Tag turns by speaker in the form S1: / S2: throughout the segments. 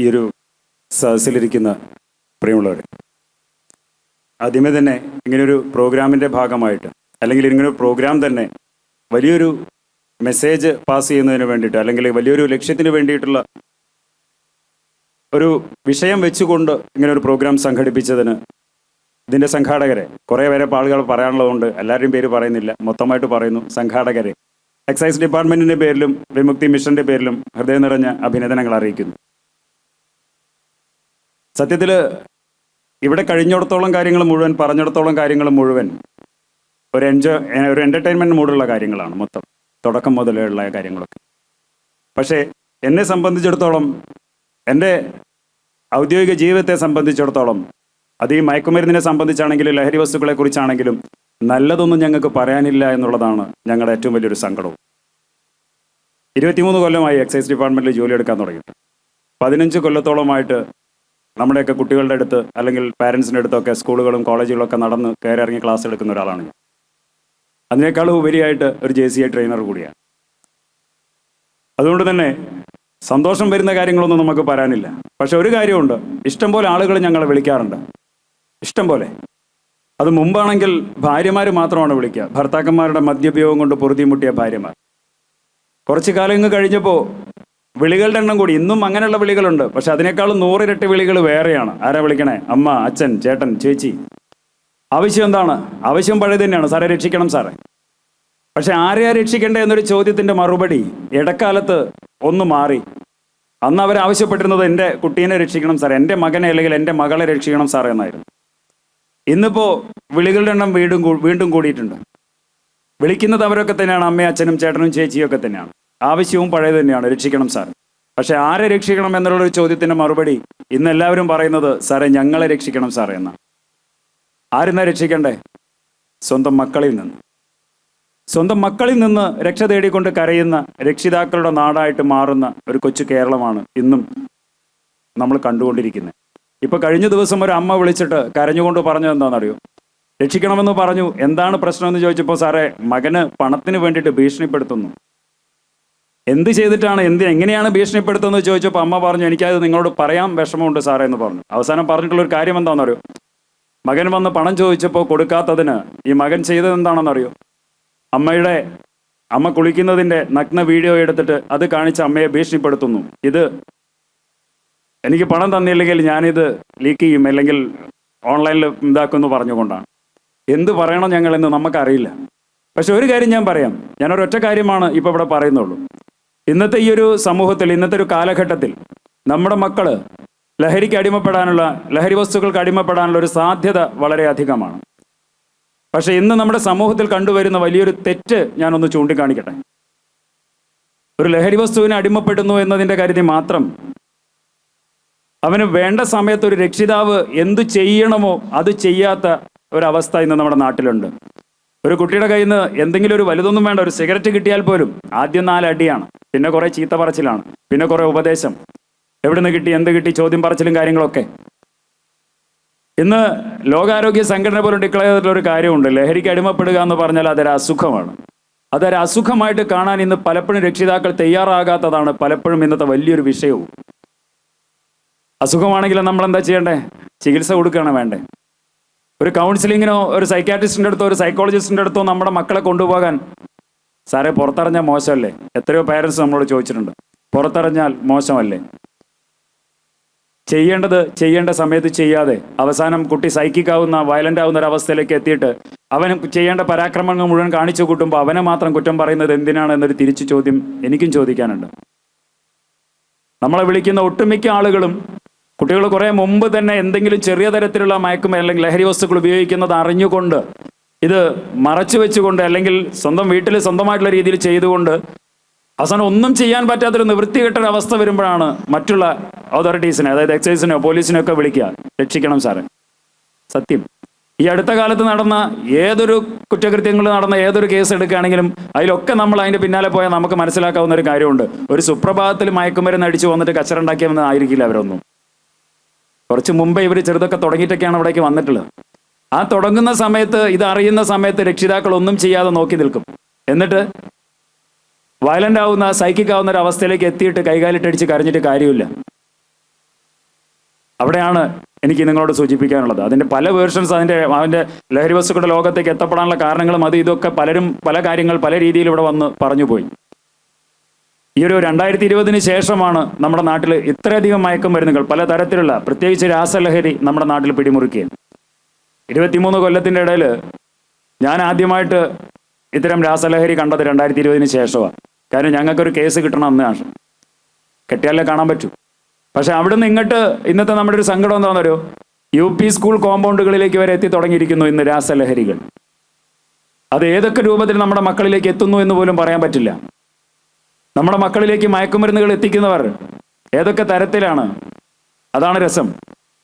S1: ഈ ഒരു സദസ്സിലിരിക്കുന്ന പ്രിയമുള്ളവർ, ആദ്യമേ തന്നെ ഇങ്ങനൊരു പ്രോഗ്രാമിൻ്റെ ഭാഗമായിട്ട്, അല്ലെങ്കിൽ ഇങ്ങനൊരു പ്രോഗ്രാം തന്നെ വലിയൊരു മെസ്സേജ് പാസ് ചെയ്യുന്നതിന് വേണ്ടിയിട്ട്, അല്ലെങ്കിൽ വലിയൊരു ലക്ഷ്യത്തിന് വേണ്ടിയിട്ടുള്ള ഒരു വിഷയം വെച്ചുകൊണ്ട് ഇങ്ങനെ ഒരു പ്രോഗ്രാം സംഘടിപ്പിച്ചതിന് ഇതിൻ്റെ സംഘാടകരെ, കുറേ പേരെ ആളുകൾ പറയാനുള്ളതുകൊണ്ട് എല്ലാവരുടെയും പേര് പറയുന്നില്ല, മൊത്തമായിട്ട് പറയുന്നു. സംഘാടകരെ എക്സൈസ് ഡിപ്പാർട്ട്മെൻറ്റിൻ്റെ പേരിലും വിമുക്തി മിഷൻ്റെ പേരിലും ഹൃദയം നിറഞ്ഞ അഭിനന്ദനങ്ങൾ അറിയിക്കുന്നു. സത്യത്തിൽ ഇവിടെ കഴിഞ്ഞിടത്തോളം കാര്യങ്ങൾ മുഴുവൻ, പറഞ്ഞിടത്തോളം കാര്യങ്ങൾ മുഴുവൻ ഒരു എൻ്റർടൈൻമെൻറ്റ് മൂടുള്ള കാര്യങ്ങളാണ് മൊത്തം, തുടക്കം മുതലുള്ള കാര്യങ്ങളൊക്കെ. പക്ഷേ എന്നെ സംബന്ധിച്ചിടത്തോളം, എൻ്റെ ഔദ്യോഗിക ജീവിതത്തെ സംബന്ധിച്ചിടത്തോളം, അത് ഈ മയക്കുമരുന്നിനെ സംബന്ധിച്ചാണെങ്കിലും ലഹരി വസ്തുക്കളെ കുറിച്ചാണെങ്കിലും നല്ലതൊന്നും ഞങ്ങൾക്ക് പറയാനില്ല എന്നുള്ളതാണ് ഞങ്ങളുടെ ഏറ്റവും വലിയൊരു സങ്കടവും. 23 കൊല്ലമായി എക്സൈസ് ഡിപ്പാർട്ട്മെൻറ്റിൽ ജോലി എടുക്കാൻ തുടങ്ങിയിട്ട്. 15 കൊല്ലത്തോളമായിട്ട് നമ്മുടെയൊക്കെ കുട്ടികളുടെ അടുത്ത് അല്ലെങ്കിൽ പാരൻസിൻ്റെ അടുത്തൊക്കെ സ്കൂളുകളും കോളേജുകളൊക്കെ നടന്ന് കയറി ഇറങ്ങി ക്ലാസ് എടുക്കുന്ന ഒരാളാണ് ഞാൻ. അതിനേക്കാളും ഉപരിയായിട്ട് ഒരു JCI ട്രെയിനർ കൂടിയാണ്. അതുകൊണ്ട് തന്നെ സന്തോഷം വരുന്ന കാര്യങ്ങളൊന്നും നമുക്ക് പറയാനില്ല. പക്ഷെ ഒരു കാര്യമുണ്ട്, ഇഷ്ടംപോലെ ആളുകൾ ഞങ്ങളെ വിളിക്കാറുണ്ട്, ഇഷ്ടം പോലെ. അത് മുമ്പാണെങ്കിൽ ഭാര്യമാർ മാത്രമാണ് വിളിക്കുക, ഭർത്താക്കന്മാരുടെ മദ്യപയോഗം കൊണ്ട് പൊറുതിമുട്ടിയ ഭാര്യമാർ. കുറച്ച് കാലം ഇങ്ങ് കഴിഞ്ഞപ്പോൾ വിളികളുടെ എണ്ണം കൂടി. ഇന്നും അങ്ങനെയുള്ള വിളികളുണ്ട്, പക്ഷെ അതിനേക്കാളും 100 ഇരട്ടി വിളികൾ വേറെയാണ്. ആരാ വിളിക്കണേ? അമ്മ, അച്ഛൻ, ചേട്ടൻ, ചേച്ചി. ആവശ്യം എന്താണ്? ആവശ്യം പഴയത് തന്നെയാണ്, സാറെ രക്ഷിക്കണം സാറേ. പക്ഷെ ആരെയാ രക്ഷിക്കേണ്ടേ എന്നൊരു ചോദ്യത്തിൻ്റെ മറുപടി ഇടക്കാലത്ത് ഒന്ന് മാറി. അന്ന് അവരാവശ്യപ്പെട്ടിരുന്നത് എൻ്റെ കുട്ടീനെ രക്ഷിക്കണം സാറേ, എൻ്റെ മകനെ അല്ലെങ്കിൽ എൻ്റെ മകളെ രക്ഷിക്കണം സാറേ എന്നായിരുന്നു. ഇന്നിപ്പോൾ വിളികളുടെ എണ്ണം വീണ്ടും കൂടിയിട്ടുണ്ട്. വിളിക്കുന്നത് അവരൊക്കെ തന്നെയാണ്, അമ്മയും അച്ഛനും ചേട്ടനും ചേച്ചിയും ഒക്കെ തന്നെയാണ്. ആവശ്യവും പഴയത് തന്നെയാണ്, രക്ഷിക്കണം സാർ. പക്ഷെ ആരെ രക്ഷിക്കണം എന്നുള്ളൊരു ചോദ്യത്തിൻ്റെ മറുപടി ഇന്ന് എല്ലാവരും പറയുന്നത് സാറേ ഞങ്ങളെ രക്ഷിക്കണം സാറേ എന്നാണ്. ആരെന്നാ രക്ഷിക്കണ്ടേ? സ്വന്തം മക്കളിൽ നിന്ന്. സ്വന്തം മക്കളിൽ നിന്ന് രക്ഷ തേടിക്കൊണ്ട് കരയുന്ന രക്ഷിതാക്കളുടെ നാടായിട്ട് മാറുന്ന ഒരു കൊച്ചു കേരളമാണ് ഇന്നും നമ്മൾ കണ്ടുകൊണ്ടിരിക്കുന്നത്. ഇപ്പൊ കഴിഞ്ഞ ദിവസം ഒരു അമ്മ വിളിച്ചിട്ട് കരഞ്ഞുകൊണ്ട് പറഞ്ഞത് എന്താണെന്നറിയോ? രക്ഷിക്കണമെന്ന് പറഞ്ഞു. എന്താണ് പ്രശ്നമെന്ന് ചോദിച്ചപ്പോൾ സാറേ മകന് പണത്തിന് വേണ്ടിയിട്ട് ഭീഷണിപ്പെടുത്തുന്നു. എന്ത് ചെയ്തിട്ടാണ്, എങ്ങനെയാണ് ഭീഷണിപ്പെടുത്തുന്നത് ചോദിച്ചപ്പോൾ അമ്മ പറഞ്ഞു എനിക്കത് നിങ്ങളോട് പറയാൻ വിഷമമുണ്ട് സാറേ എന്ന് പറഞ്ഞു. അവസാനം പറഞ്ഞിട്ടുള്ളൊരു കാര്യം എന്താണെന്നറിയോ? മകൻ വന്ന് പണം ചോദിച്ചപ്പോൾ കൊടുക്കാത്തതിന് ഈ മകൻ ചെയ്തത് എന്താണെന്നറിയോ? അമ്മ കുളിക്കുന്നതിൻ്റെ നഗ്ന വീഡിയോ എടുത്തിട്ട് അത് കാണിച്ച് അമ്മയെ ഭീഷണിപ്പെടുത്തുന്നു. ഇത് എനിക്ക് പണം തന്നില്ലെങ്കിൽ ഞാനിത് ലീക്ക് ചെയ്യും, അല്ലെങ്കിൽ ഓൺലൈനിൽ ഇതാക്കുമെന്ന് പറഞ്ഞുകൊണ്ടാണ്. എന്ത് പറയണം ഞങ്ങളെന്ന് നമുക്കറിയില്ല. പക്ഷെ ഒരു കാര്യം ഞാൻ പറയാം, ഞാനൊരൊറ്റ കാര്യമാണ് ഇപ്പോൾ ഇവിടെ പറയുന്നുള്ളൂ. ഇന്നത്തെ ഈ ഒരു സമൂഹത്തിൽ, ഇന്നത്തെ ഒരു കാലഘട്ടത്തിൽ നമ്മുടെ മക്കൾ ലഹരി വസ്തുക്കൾക്ക് അടിമപ്പെടാനുള്ള ഒരു സാധ്യത വളരെ അധികമാണ്. പക്ഷെ ഇന്ന് നമ്മുടെ സമൂഹത്തിൽ കണ്ടുവരുന്ന വലിയൊരു തെറ്റ് ഞാനൊന്ന് ചൂണ്ടിക്കാണിക്കട്ടെ. ഒരു ലഹരി വസ്തുവിനെ അടിമപ്പെടുന്നു എന്നതിൻ്റെ കാര്യത്തിൽ മാത്രം അവന് വേണ്ട സമയത്ത് ഒരു രക്ഷിതാവ് എന്തു ചെയ്യണമോ അത് ചെയ്യാത്ത ഒരവസ്ഥ ഇന്ന് നമ്മുടെ നാട്ടിലുണ്ട്. ഒരു കുട്ടിയുടെ കയ്യിൽ നിന്ന് എന്തെങ്കിലും ഒരു വലുതൊന്നും വേണ്ട, ഒരു സിഗരറ്റ് കിട്ടിയാൽ പോലും ആദ്യം 4 അടിയാണ്, പിന്നെ കുറേ ചീത്ത പറച്ചിലാണ്, പിന്നെ കുറേ ഉപദേശം. എവിടുന്ന് കിട്ടി, എന്ത് കിട്ടി, ചോദ്യം പറച്ചിലും കാര്യങ്ങളൊക്കെ. ഇന്ന് ലോകാരോഗ്യ സംഘടന പോലും ഡിക്ലെയർ ചെയ്തിട്ടുള്ളൊരു കാര്യമുണ്ട്, ലഹരിക്ക് അടിമപ്പെടുക എന്ന് പറഞ്ഞാൽ അതൊരു അസുഖമാണ്. അതൊരു അസുഖമായിട്ട് കാണാൻ ഇന്ന് പലപ്പോഴും രക്ഷിതാക്കൾ തയ്യാറാകാത്തതാണ് പലപ്പോഴും ഇന്നത്തെ വലിയൊരു വിഷയവും. അസുഖമാണെങ്കിൽ നമ്മൾ എന്താ ചെയ്യണ്ടേ? ചികിത്സ കൊടുക്കുകയാണ് വേണ്ടേ? ഒരു കൗൺസിലിങ്ങിനോ ഒരു സൈക്കാട്രിസ്റ്റിൻ്റെ അടുത്തോ ഒരു സൈക്കോളജിസ്റ്റിൻ്റെ അടുത്തോ നമ്മുടെ മക്കളെ കൊണ്ടുപോകാൻ സാറേ പുറത്തിറങ്ങാൻ മോശമല്ലേ? എത്രയോ പേരൻസ് നമ്മളോട് ചോദിച്ചിട്ടുണ്ട്, പുറത്തിറങ്ങാൽ മോശമല്ലേ? ചെയ്യേണ്ട സമയത്ത് ചെയ്യാതെ അവസാനം കുട്ടി സൈക്കിക്കാവുന്ന, വയലൻ്റ് ആവുന്ന ഒരു അവസ്ഥയിലേക്ക് എത്തിയിട്ട് അവന് ചെയ്യേണ്ട പരാക്രമങ്ങൾ മുഴുവൻ കാണിച്ചു കൂട്ടുമ്പോൾ അവനെ മാത്രം കുറ്റം പറയുന്നത് എന്തിനാണ് എന്നൊരു തിരിച്ചു ചോദ്യം എനിക്കും ചോദിക്കാനുണ്ട്. നമ്മളെ വിളിക്കുന്ന ഒട്ടുമിക്ക ആളുകളും കുട്ടികൾ കുറേ മുമ്പ് തന്നെ എന്തെങ്കിലും ചെറിയ തരത്തിലുള്ള മയക്കുമരുന്ന് അല്ലെങ്കിൽ ലഹരി വസ്തുക്കൾ ഉപയോഗിക്കുന്നത് അറിഞ്ഞുകൊണ്ട്, ഇത് മറച്ചു വെച്ചുകൊണ്ട്, അല്ലെങ്കിൽ സ്വന്തം വീട്ടിൽ സ്വന്തമായിട്ടുള്ള രീതിയിൽ ചെയ്തുകൊണ്ട് അവസാനം ഒന്നും ചെയ്യാൻ പറ്റാത്തൊരു നിവൃത്തികെട്ടൊരു അവസ്ഥ വരുമ്പോഴാണ് മറ്റുള്ള അതോറിറ്റീസിനെ, അതായത് എക്സൈസിനെയോ പോലീസിനെയോ ഒക്കെ വിളിക്കുക, രക്ഷിക്കണം സാറേ. സത്യം, ഈ അടുത്ത കാലത്ത് നടന്ന ഏതൊരു കുറ്റകൃത്യങ്ങൾ നടന്ന ഏതൊരു കേസ് എടുക്കുകയാണെങ്കിലും അതിലൊക്കെ നമ്മൾ അതിൻ്റെ പിന്നാലെ പോയാൽ നമുക്ക് മനസ്സിലാക്കാവുന്ന ഒരു കാര്യമുണ്ട്. ഒരു സുപ്രഭാതത്തിൽ മയക്കുമരുന്ന് അടിച്ചു വന്നിട്ട് കച്ചറുണ്ടാക്കിയതെന്ന് ആയിരിക്കില്ല അവരൊന്നും. കുറച്ച് മുമ്പേ ഇവർ ചെറുതൊക്കെ തുടങ്ങിയിട്ടൊക്കെയാണ് അവിടേക്ക് വന്നിട്ടുള്ളത്. ആ തുടങ്ങുന്ന സമയത്ത്, ഇത് അറിയുന്ന സമയത്ത് രക്ഷിതാക്കൾ ഒന്നും ചെയ്യാതെ നോക്കി നിൽക്കും. എന്നിട്ട് വയലൻ്റ് ആവുന്ന, സൈക്കിക് ആവുന്ന ഒരു അവസ്ഥയിലേക്ക് എത്തിയിട്ട് കൈകാലിട്ടടിച്ച് കരഞ്ഞിട്ട് കാര്യമില്ല. അവിടെയാണ് എനിക്ക് നിങ്ങളോട് സൂചിപ്പിക്കാനുള്ളത്. അതിൻ്റെ പല വേർഷൻസ്, അവൻ്റെ ലഹരി വസ്തുക്കളുടെ ലോകത്തേക്ക് എത്തപ്പെടാനുള്ള കാരണങ്ങളും അത് ഇതൊക്കെ പലരും പല കാര്യങ്ങൾ പല രീതിയിൽ ഇവിടെ വന്ന് പറഞ്ഞു പോയി. ഈ ഒരു 2020 ശേഷമാണ് നമ്മുടെ നാട്ടിൽ ഇത്രയധികം മയക്കുമരുന്നുകൾ പല തരത്തിലുള്ള, പ്രത്യേകിച്ച് രാസലഹരി നമ്മുടെ നാട്ടിൽ പിടിമുറുക്കിയത്. 23 കൊല്ലത്തിൻ്റെ ഇടയിൽ ഞാൻ ആദ്യമായിട്ട് ഇത്തരം രാസലഹരി കണ്ടത് 2020 ശേഷമാണ്. കാരണം ഞങ്ങൾക്കൊരു കേസ് കിട്ടണം അന്നാണ്, കെട്ടിയാലേ കാണാൻ പറ്റൂ. പക്ഷെ അവിടെ നിന്ന് ഇങ്ങോട്ട് ഇന്നത്തെ നമ്മുടെ ഒരു സങ്കടം എന്താണെന്നൊരു UP സ്കൂൾ കോമ്പൗണ്ടുകളിലേക്ക് വരെ എത്തി തുടങ്ങിയിരിക്കുന്നു ഇന്ന് രാസലഹരികൾ. അത് ഏതൊക്കെ രൂപത്തിൽ നമ്മുടെ മക്കളിലേക്ക് എത്തുന്നു എന്ന് പോലും പറയാൻ പറ്റില്ല. നമ്മുടെ മക്കളിലേക്ക് മയക്കുമരുന്നുകൾ എത്തിക്കുന്നവർ ഏതൊക്കെ തരത്തിലാണ്, അതാണ് രസം.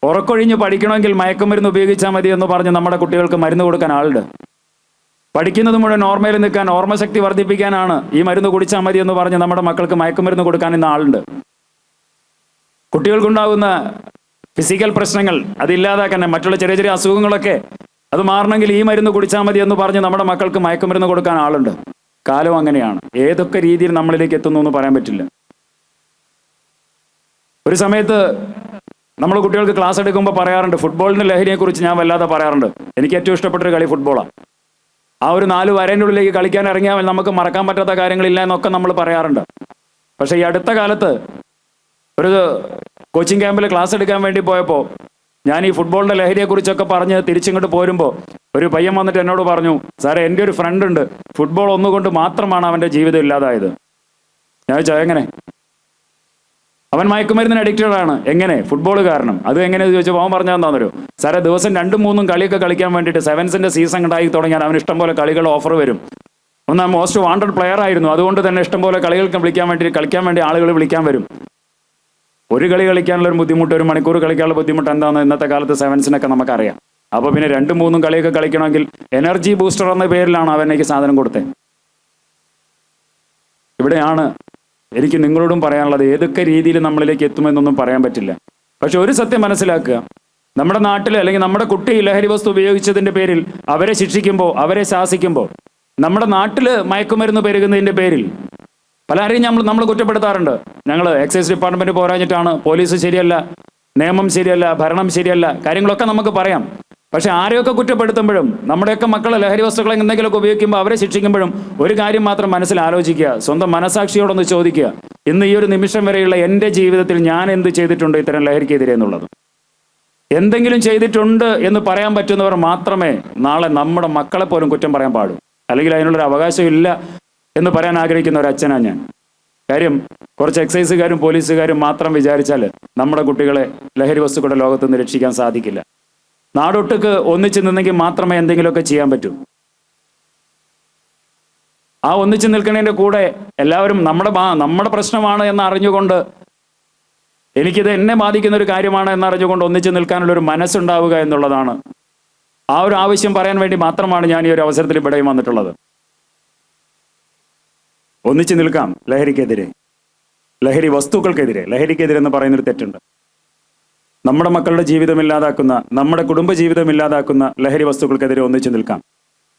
S1: ഉറക്കൊഴിഞ്ഞ് പഠിക്കണമെങ്കിൽ മയക്കുമരുന്ന് ഉപയോഗിച്ചാൽ മതി എന്ന് പറഞ്ഞ് നമ്മുടെ കുട്ടികൾക്ക് മരുന്ന് കൊടുക്കാൻ ആളുണ്ട്. പഠിക്കുന്നത് മുഴുവൻ ഓർമ്മയിൽ നിൽക്കാൻ, ഓർമ്മശക്തി വർദ്ധിപ്പിക്കാനാണ് ഈ മരുന്ന് കുടിച്ചാൽ മതി എന്ന് പറഞ്ഞ് നമ്മുടെ മക്കൾക്ക് മയക്കുമരുന്ന് കൊടുക്കാൻ ഇന്ന് ആളുണ്ട്. കുട്ടികൾക്കുണ്ടാകുന്ന ഫിസിക്കൽ പ്രശ്നങ്ങൾ അതില്ലാതാക്കാൻ, മറ്റുള്ള ചെറിയ ചെറിയ അസുഖങ്ങളൊക്കെ അത് മാറണമെങ്കിൽ ഈ മരുന്ന് കുടിച്ചാൽ മതി എന്ന് പറഞ്ഞ് നമ്മുടെ മക്കൾക്ക് മയക്കുമരുന്ന് കൊടുക്കാൻ ആളുണ്ട്. കാലം അങ്ങനെയാണ്. ഏതൊക്കെ രീതിയിൽ നമ്മളിലേക്ക് എത്തുന്നു എന്ന് പറയാൻ പറ്റില്ല. ഒരു സമയത്ത് നമ്മൾ കുട്ടികൾക്ക് ക്ലാസ് എടുക്കുമ്പോൾ പറയാറുണ്ട്, ഫുട്ബോളിൻ്റെ ലഹരിയെക്കുറിച്ച് ഞാൻ വല്ലാതെ പറയാറുണ്ട്. എനിക്ക് ഏറ്റവും ഇഷ്ടപ്പെട്ടൊരു കളി ഫുട്ബോളാണ്. ആ ഒരു 4 വരേൻ്റെ ഉള്ളിലേക്ക് കളിക്കാൻ ഇറങ്ങിയാൽ നമുക്ക് മറക്കാൻ പറ്റാത്ത കാര്യങ്ങളില്ല എന്നൊക്കെ നമ്മൾ പറയാറുണ്ട്. പക്ഷേ ഈ അടുത്ത കാലത്ത് ഒരു കോച്ചിങ് ക്യാമ്പിൽ ക്ലാസ് എടുക്കാൻ വേണ്ടി പോയപ്പോൾ ഞാൻ ഈ ഫുട്ബോളിൻ്റെ ലഹരിയെക്കുറിച്ചൊക്കെ പറഞ്ഞ് തിരിച്ചിങ്ങോട്ട് പോരുമ്പോൾ ഒരു പയ്യൻ വന്നിട്ട് എന്നോട് പറഞ്ഞു, സാറേ എൻ്റെ ഒരു ഫ്രണ്ട് ഉണ്ട്, ഫുട്ബോൾ ഒന്നുകൊണ്ട് മാത്രമാണ് അവൻ്റെ ജീവിതം ഇല്ലാതായത്. ഞാൻ ചോദിച്ചാൽ എങ്ങനെ? അവൻ മയക്കുമരുന്നിന് അഡിക്റ്റഡ് ആണ്. എങ്ങനെ? ഫുട്ബോൾ കാരണം. അത് എങ്ങനെയെന്ന് ചോദിച്ചപ്പോൾ അവൻ പറഞ്ഞാൽ എന്താണെന്നൊരു, സാറേ ദിവസം 2-3 കളിയൊക്കെ കളിക്കാൻ വേണ്ടിയിട്ട് സെവൻസിൻ്റെ സീസൺ ഉണ്ടായി തുടങ്ങിയാൽ അവന് ഇഷ്ടംപോലെ കളികൾ ഓഫർ വരും. ഒന്നാം മോസ്റ്റ് വാണ്ടഡ് പ്ലെയർ ആയിരുന്നു, അതുകൊണ്ട് തന്നെ ഇഷ്ടംപോലെ കളികൾക്ക് കളിക്കാൻ വേണ്ടി ആളുകൾ വിളിക്കാൻ വരും. ഒരു കളി കളിക്കാനുള്ള ഒരു ബുദ്ധിമുട്ട്, 1 മണിക്കൂർ കളിക്കാനുള്ള ബുദ്ധിമുട്ട് എന്താണെന്ന് ഇന്നത്തെ കാലത്ത് സെവൻസിനൊക്കെ നമുക്കറിയാം. അപ്പോൾ പിന്നെ 2-3 കളിയൊക്കെ കളിക്കണമെങ്കിൽ എനർജി ബൂസ്റ്റർ എന്ന പേരിലാണ് അവനേക്ക് സാധനം കൊടുത്തത്. ഇവിടെയാണ് എനിക്ക് നിങ്ങളോടും പറയാനുള്ളത്. ഏതൊക്കെ രീതിയിൽ നമ്മളിലേക്ക് എത്തുമെന്നൊന്നും പറയാൻ പറ്റില്ല. പക്ഷെ ഒരു സത്യം മനസ്സിലാക്കുക, നമ്മുടെ നാട്ടിൽ അല്ലെങ്കിൽ നമ്മുടെ കുട്ടി ലഹരി വസ്തു ഉപയോഗിച്ചതിൻ്റെ പേരിൽ അവരെ ശിക്ഷിക്കുമ്പോൾ, അവരെ ശാസിക്കുമ്പോൾ, നമ്മുടെ നാട്ടിൽ മയക്കുമരുന്ന് പെരുകുന്നതിൻ്റെ പേരിൽ പലരെയും നമ്മൾ കുറ്റപ്പെടുത്താറുണ്ട്. ഞങ്ങൾ എക്സൈസ് ഡിപ്പാർട്ട്മെൻറ്റ് പോരാഞ്ഞിട്ടാണ്, പോലീസ് ശരിയല്ല, നിയമം ശരിയല്ല, ഭരണം ശരിയല്ല, കാര്യങ്ങളൊക്കെ നമുക്ക് പറയാം. പക്ഷെ ആരെയൊക്കെ കുറ്റപ്പെടുത്തുമ്പോഴും നമ്മുടെയൊക്കെ മക്കളെ ലഹരി വസ്തുക്കൾ എന്തെങ്കിലുമൊക്കെ ഉപയോഗിക്കുമ്പോൾ അവരെ ശിക്ഷിക്കുമ്പോഴും ഒരു കാര്യം മാത്രം മനസ്സിൽ ആലോചിക്കുക, സ്വന്തം മനസാക്ഷിയോടൊന്ന് ചോദിക്കുക, ഇന്ന് ഈ ഒരു നിമിഷം വരെയുള്ള എൻ്റെ ജീവിതത്തിൽ ഞാൻ എന്ത് ചെയ്തിട്ടുണ്ട് ഇത്തരം ലഹരിക്കെതിരെ എന്നുള്ളത്. എന്തെങ്കിലും ചെയ്തിട്ടുണ്ട് എന്ന് പറയാൻ പറ്റുന്നവർ മാത്രമേ നാളെ നമ്മുടെ മക്കളെ പോലും കുറ്റം പറയാൻ പാടൂ. അല്ലെങ്കിൽ അതിനുള്ളൊരു അവകാശം ഇല്ല എന്ന് പറയാൻ ആഗ്രഹിക്കുന്ന ഒരു അച്ഛനാണ് ഞാൻ. കാര്യം കുറച്ച് എക്സൈസുകാരും പോലീസുകാരും മാത്രം വിചാരിച്ചാൽ നമ്മുടെ കുട്ടികളെ ലഹരി വസ്തുക്കളുടെ ലോകത്ത് നിന്ന് രക്ഷിക്കാൻ സാധിക്കില്ല. നാടൊട്ടുക്ക് ഒന്നിച്ചു നിന്നെങ്കിൽ മാത്രമേ എന്തെങ്കിലുമൊക്കെ ചെയ്യാൻ പറ്റൂ. ആ ഒന്നിച്ചു നിൽക്കുന്നതിൻ്റെ കൂടെ എല്ലാവരും നമ്മുടെ പ്രശ്നമാണ് എന്ന് അറിഞ്ഞുകൊണ്ട്, എനിക്കിത് എന്നെ ബാധിക്കുന്ന ഒരു കാര്യമാണ് എന്നറിഞ്ഞുകൊണ്ട് ഒന്നിച്ചു നിൽക്കാനുള്ളൊരു മനസ്സുണ്ടാവുക എന്നുള്ളതാണ്. ആ ഒരു ആവശ്യം പറയാൻ വേണ്ടി മാത്രമാണ് ഞാൻ ഈ ഒരു അവസരത്തിൽ ഇവിടെയും വന്നിട്ടുള്ളത്. ഒന്നിച്ചു നിൽക്കാം ലഹരിക്കെതിരെ, ലഹരി വസ്തുക്കൾക്കെതിരെ. ലഹരിക്കെതിരെ എന്ന് പറയുന്നൊരു തെറ്റുണ്ട്. നമ്മുടെ മക്കളുടെ ജീവിതം ഇല്ലാതാക്കുന്ന, നമ്മുടെ കുടുംബ ജീവിതം ഇല്ലാതാക്കുന്ന ലഹരി വസ്തുക്കൾക്കെതിരെ ഒന്നിച്ചു നിൽക്കാം.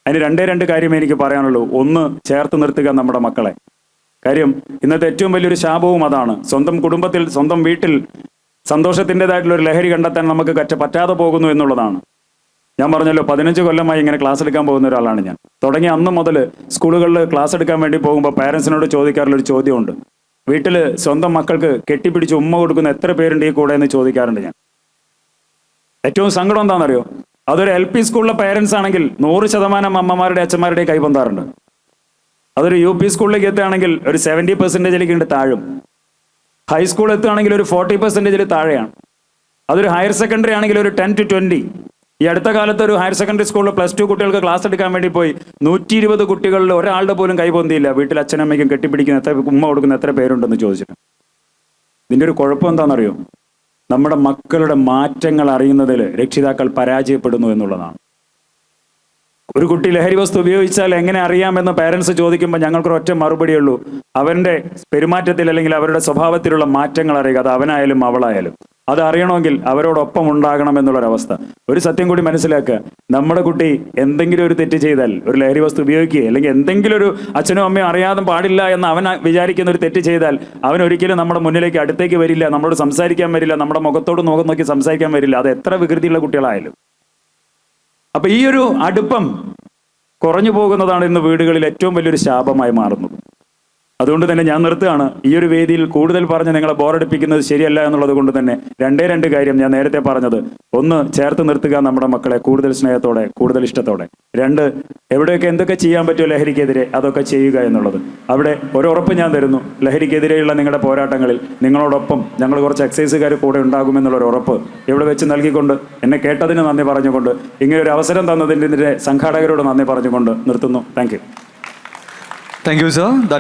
S1: അതിന് 2 കാര്യമേ എനിക്ക് പറയാനുള്ളൂ. ഒന്ന്, ചേർത്ത് നിർത്തുക നമ്മുടെ മക്കളെ. കാര്യം ഇന്നത്തെ ഏറ്റവും വലിയൊരു ശാപവും അതാണ്. സ്വന്തം കുടുംബത്തിൽ, സ്വന്തം വീട്ടിൽ സന്തോഷത്തിൻ്റെതായിട്ടുള്ള ഒരു ലഹരി കണ്ടെത്താൻ നമുക്ക് പറ്റാതെ പോകുന്നു എന്നുള്ളതാണ്. ഞാൻ പറഞ്ഞല്ലോ, 15 കൊല്ലമായി ഇങ്ങനെ ക്ലാസ് എടുക്കാൻ പോകുന്ന ഒരാളാണ് ഞാൻ. തുടങ്ങിയ അന്ന് മുതൽ സ്കൂളുകളിൽ ക്ലാസ് എടുക്കാൻ വേണ്ടി പോകുമ്പോൾ പാരൻസിനോട് ചോദിക്കാറുള്ളൊരു ചോദ്യമുണ്ട്. വീട്ടിൽ സ്വന്തം മക്കൾക്ക് കെട്ടിപ്പിടിച്ച് ഉമ്മ കൊടുക്കുന്ന എത്ര പേരുണ്ട് ഈ കൂടെ എന്ന് ചോദിക്കാറുണ്ട് ഞാൻ. ഏറ്റവും സങ്കടം എന്താണെന്നറിയോ? അതൊരു LP സ്കൂളിലെ പേരൻസ് ആണെങ്കിൽ 100% അമ്മമാരുടെ അച്ഛന്മാരുടെ കൈപൊന്താറുണ്ട്. അതൊരു UP സ്കൂളിലേക്ക് എത്തുകയാണെങ്കിൽ ഒരു 70% താഴും. ഹൈസ്കൂൾ എത്തുകയാണെങ്കിൽ ഒരു 40% താഴെയാണ്. അതൊരു ഹയർ സെക്കൻഡറി ആണെങ്കിൽ ഒരു 10 to 20. ഈ അടുത്ത കാലത്ത് ഒരു ഹയർ സെക്കൻഡറി സ്കൂളിൽ +2 കുട്ടികൾക്ക് ക്ലാസ് എടുക്കാൻ വേണ്ടി പോയി 120 കുട്ടികളിൽ ഒരാളുടെ പോലും കൈപൊന്തിയില്ല വീട്ടിൽ അച്ഛനമ്മയ്ക്കും കെട്ടിപ്പിടിക്കുന്ന ഉമ്മ കൊടുക്കുന്ന എത്ര പേരുണ്ടെന്ന് ചോദിച്ചിട്ട്. ഇതിൻ്റെ ഒരു കുഴപ്പം എന്താണെന്നറിയോ? നമ്മുടെ മക്കളുടെ മാറ്റങ്ങൾ അറിയുന്നതിൽ രക്ഷിതാക്കൾ പരാജയപ്പെടുന്നു എന്നുള്ളതാണ്. ഒരു കുട്ടി ലഹരി വസ്തു ഉപയോഗിച്ചാൽ എങ്ങനെ അറിയാമെന്ന് പാരൻസ് ചോദിക്കുമ്പോൾ ഞങ്ങൾക്കൊരൊറ്റ മറുപടിയുള്ളൂ, അവൻ്റെ പെരുമാറ്റത്തിൽ അല്ലെങ്കിൽ അവരുടെ സ്വഭാവത്തിലുള്ള മാറ്റങ്ങൾ അറിയുക. അത് അവനായാലും അവളായാലും. അത് അറിയണമെങ്കിൽ അവരോടൊപ്പം ഉണ്ടാകണം എന്നുള്ളൊരവസ്ഥ. ഒരു സത്യം കൂടി മനസ്സിലാക്കുക, നമ്മുടെ കുട്ടി എന്തെങ്കിലും ഒരു തെറ്റ് ചെയ്താൽ, ഒരു ലഹരി വസ്തു ഉപയോഗിക്കുകയോ അല്ലെങ്കിൽ എന്തെങ്കിലും ഒരു അച്ഛനും അമ്മയും അറിയാതെ പാടില്ല എന്ന് അവൻ വിചാരിക്കുന്ന ഒരു തെറ്റ് ചെയ്താൽ അവൻ ഒരിക്കലും നമ്മുടെ മുന്നിലേക്ക് അടുത്തേക്ക് വരില്ല, നമ്മളോട് സംസാരിക്കാൻ വരില്ല, നമ്മുടെ മുഖത്തോട് മുഖം നോക്കി സംസാരിക്കാൻ വരില്ല, അത് എത്ര വികൃതിയുള്ള കുട്ടികളായാലും. അപ്പൊ ഈ ഒരു അടുപ്പം കുറഞ്ഞു പോകുന്നതാണ് ഇന്ന് വീടുകളിൽ ഏറ്റവും വലിയൊരു ശാപമായി മാറുന്നത്. അതുകൊണ്ട് തന്നെ ഞാൻ നിർത്തുകയാണ്. ഈ ഒരു വേദിയിൽ കൂടുതൽ പറഞ്ഞ് നിങ്ങളെ ബോറടിപ്പിക്കുന്നത് ശരിയല്ല എന്നുള്ളത് കൊണ്ട് തന്നെ രണ്ട് കാര്യം ഞാൻ നേരത്തെ പറഞ്ഞത്. ഒന്ന്, ചേർത്ത് നിർത്തുക നമ്മുടെ മക്കളെ കൂടുതൽ സ്നേഹത്തോടെ, കൂടുതൽ ഇഷ്ടത്തോടെ. രണ്ട്, എവിടെയൊക്കെ എന്തൊക്കെ ചെയ്യാൻ പറ്റുമോ ലഹരിക്കെതിരെ അതൊക്കെ ചെയ്യുക എന്നുള്ളത്. അവിടെ ഒരു ഉറപ്പ് ഞാൻ തരുന്നു, ലഹരിക്കെതിരെയുള്ള നിങ്ങളുടെ പോരാട്ടങ്ങളിൽ നിങ്ങളോടൊപ്പം ഞങ്ങൾ കുറച്ച് എക്സൈസുകാർ കൂടെ ഉണ്ടാകുമെന്നുള്ളൊരു ഉറപ്പ് ഇവിടെ വെച്ച് നൽകിക്കൊണ്ട് എന്നെ കേട്ടതിന് നന്ദി പറഞ്ഞുകൊണ്ട്, ഇങ്ങനെ ഒരു അവസരം തന്നതിൻ്റെ സംഘാടകരോട് നന്ദി പറഞ്ഞുകൊണ്ട് നിർത്തുന്നു. Thank you.
S2: Thank you, sir.